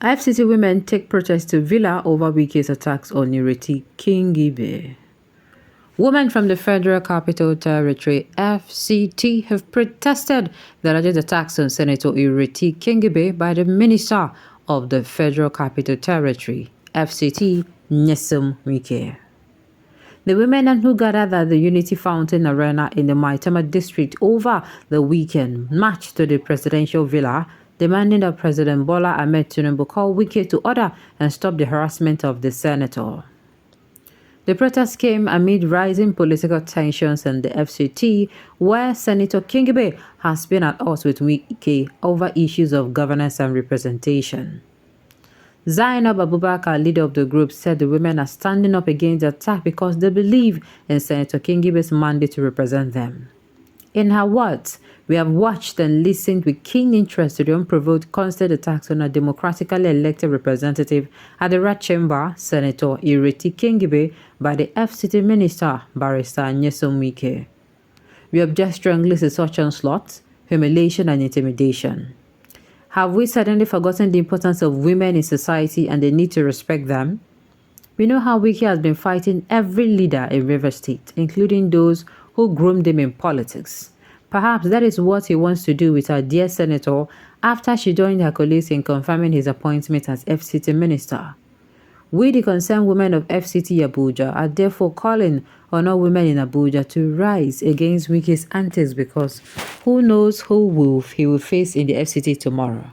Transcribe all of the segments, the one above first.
FCT women take protest to Villa over Wike's attacks on Ireti Kingibe. Women from the Federal Capital Territory (FCT) have protested the alleged attacks on Senator Ireti Kingibe by the Minister of the Federal Capital Territory (FCT) Nyesom Wike. The women who gathered at the Unity Fountain Arena in the Maitama district over the weekend marched to the presidential villa, demanding that President Bola Ahmed Tinubu call Wike to order and stop the harassment of the senator. The protest came amid rising political tensions in the FCT, where Senator Kingibe has been at odds with Wike over issues of governance and representation. Zainab Abubakar, leader of the group, said the women are standing up against the attack because they believe in Senator Kingibe's mandate to represent them. In her words, "We have watched and listened with keen interest to the unprovoked constant attacks on a democratically elected representative at the Red Chamber, Senator Ireti Kingibe, by the FCT Minister, Barrister Nyesom Wike. We object strongly to such onslaught, humiliation and intimidation. Have we suddenly forgotten the importance of women in society and the need to respect them? We know how Wike has been fighting every leader in Rivers State, including those who groomed him in politics. Perhaps that is what he wants to do with our dear senator after she joined her colleagues in confirming his appointment as FCT minister. We, the concerned women of FCT Abuja, are therefore calling on all women in Abuja to rise against Wike's antics because who knows who he will face in the FCT tomorrow.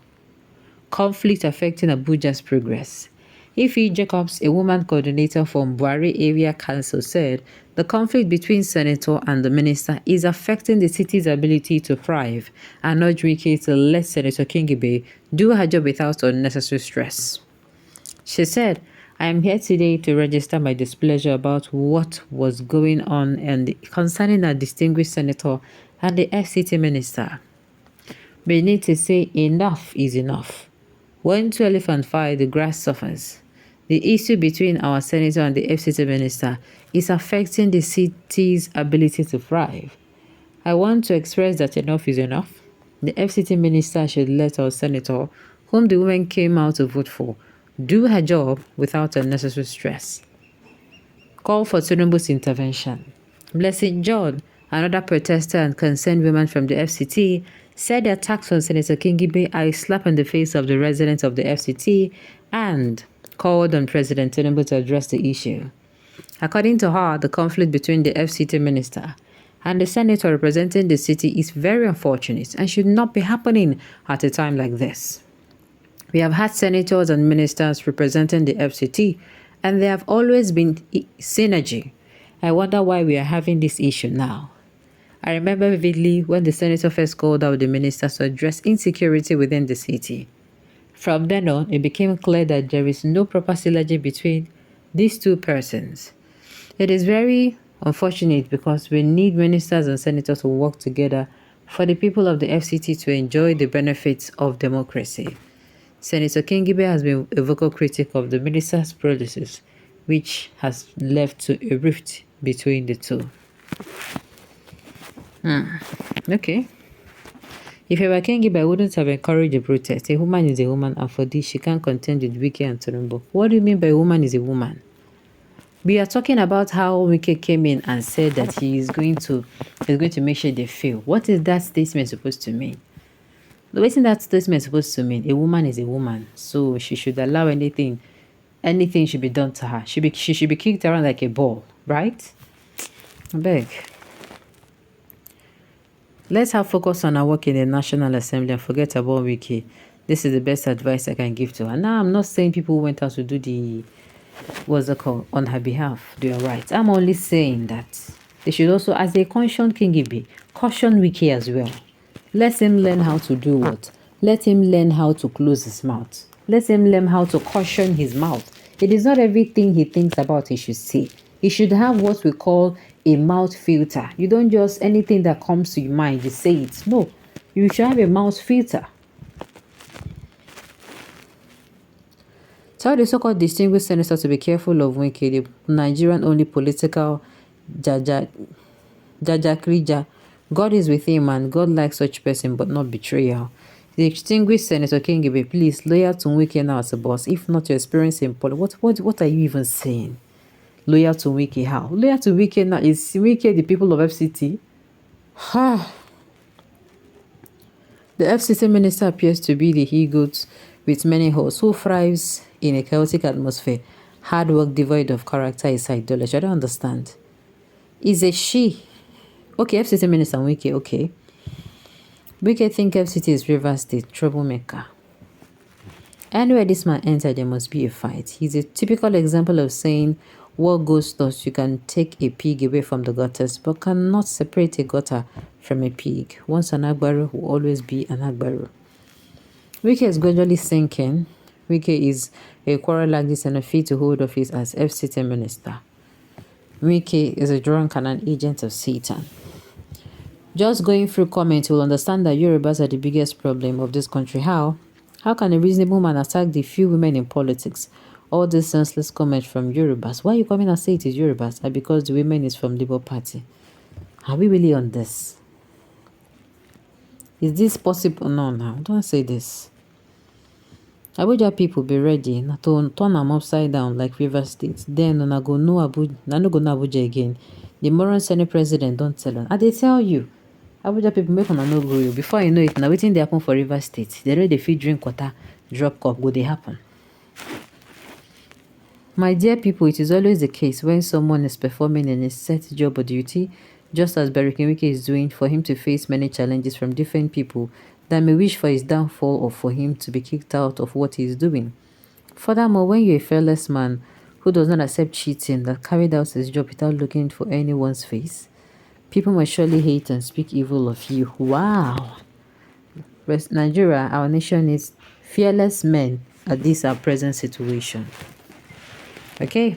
Conflict affecting Abuja's progress. Ife Jacobs, a woman coordinator from Buhari Area Council, said the conflict between senator and the minister is affecting the city's ability to thrive and urged Wike to let Senator Kingibe do her job without unnecessary stress. She said, "I am here today to register my displeasure about what was going on and concerning our distinguished senator and the FCT minister. We need to say enough is enough. When two elephants fight, the grass suffers. The issue between our senator and the FCT minister is affecting the city's ability to thrive. I want to express that enough is enough. The FCT minister should let our senator, whom the women came out to vote for, do her job without unnecessary stress." Call for Tinubu's intervention. Blessing John, another protester and concerned woman from the FCT, said the attacks on Senator Kingibe are a slap in the face of the residents of the FCT and called on President Tinubu to address the issue. According to her, the conflict between the FCT minister and the senator representing the city is very unfortunate and should not be happening at a time like this. We have had senators and ministers representing the FCT, and there have always been synergy. I wonder why we are having this issue now. I remember vividly when the senator first called out the ministers to address insecurity within the city. From then on, it became clear that there is no proper synergy between these two persons. It is very unfortunate because we need ministers and senators to work together for the people of the FCT to enjoy the benefits of democracy. Senator Kingibe has been a vocal critic of the minister's policies, which has led to a rift between the two. Okay. If I were Kingibe, I wouldn't have encouraged the protest. A woman is a woman, and for this, she can't contend with Wike and Tinubu. What do you mean by a woman is a woman? We are talking about how Wike came in and said that he's going to make sure they fail. What is that statement supposed to mean? The way that statement is supposed to mean, a woman is a woman, so she should allow anything should be done to her. She should be kicked around like a ball, right? I beg. Let's have focus on our work in the National Assembly and forget about Wike. This is the best advice I can give to her. Now, I'm not saying people who went out to do the, on her behalf. They are right. I'm only saying that they should also, as they caution Kingibe, caution Wike as well. Let him learn how to do what? Let him learn how to close his mouth. Let him learn how to caution his mouth. It is not everything he thinks about he should say. He should have what we call a mouth filter. You don't just anything that comes to your mind, you say it. No, you should have a mouth filter. Tell the so-called distinguished senator to be careful of Wike, the Nigerian-only political jajakrija. God is with him and God likes such person but not betrayal. The extinguished Senator Kingibe, please, loyal to Wike now as a boss. If not, your experience in politics. What are you even saying? Loyal to Wike how? Loyal to Wike now is Wike the people of FCT? Ha! The FCT minister appears to be the he-goat with many holes who thrives in a chaotic atmosphere. Hard work devoid of character is ideology. I don't understand. Is a she. Okay, FCT minister Wike, okay. Wike think FCT is Rivers State, troublemaker. Anywhere this man entered, there must be a fight. He's a typical example of saying, what goes thus, you can take a pig away from the gutters, but cannot separate a gutter from a pig. Once an Agbaru will always be an Agbaru. Wike is gradually sinking. Wike is a quarrel like this and a fit to hold office as FCT minister. Wike is a drunk and an agent of Satan. Just going through comments, you will understand that Yorubas are the biggest problem of this country. How? How can a reasonable man attack the few women in politics? All these senseless comments from Yorubas. Why are you coming and say it is Yorubas? And because the women is from Labour Party. Are we really on this? Is this possible? No, now. Don't say this. Abuja people be ready not to turn them upside down like River State. Then I go no Abuja again. The moral Senate president don't tell them. And they tell you, Abuja people make una no go you. Before you know it, now waiting they happen for River State. They know they fit drink water, drop cup, go they happen. My dear people, it is always the case when someone is performing in a set job or duty, just as Wike is doing, for him to face many challenges from different people that may wish for his downfall or for him to be kicked out of what he is doing. Furthermore, when you're a fearless man who does not accept cheating, that carried out his job without looking for anyone's face, people must surely hate and speak evil of you. Wow! Nigeria, our nation is fearless men at this our present situation. Okay,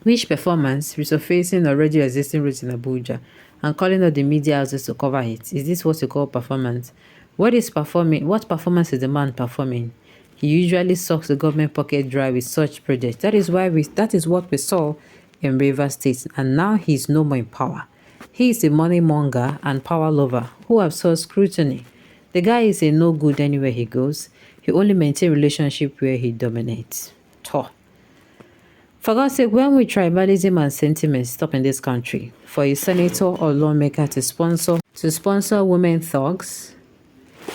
which performance resurfacing already existing roots in Abuja and calling out the media houses to cover it? Is this what you call performance? What is performing? What performance is the man performing? He usually sucks the government pocket dry with such projects. That is what we saw in Rivers State, and now he's no more in power. He is a money monger and power lover who absorbs scrutiny. The guy is a no good anywhere he goes. He only maintains relationship where he dominates. Toh. For God's sake, when will tribalism and sentiment stop in this country? For a senator or lawmaker to sponsor women thugs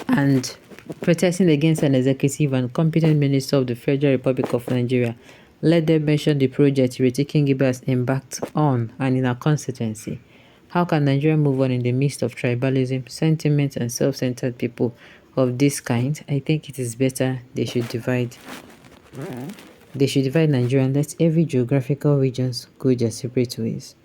and protesting against an executive and competent minister of the Federal Republic of Nigeria, let them mention the project Ireti Kingibe has embarked on and in our constituency. How can Nigeria move on in the midst of tribalism, sentiment, and self-centered people of this kind? I think it is better they should divide Nigeria and let every geographical regions go their separate ways.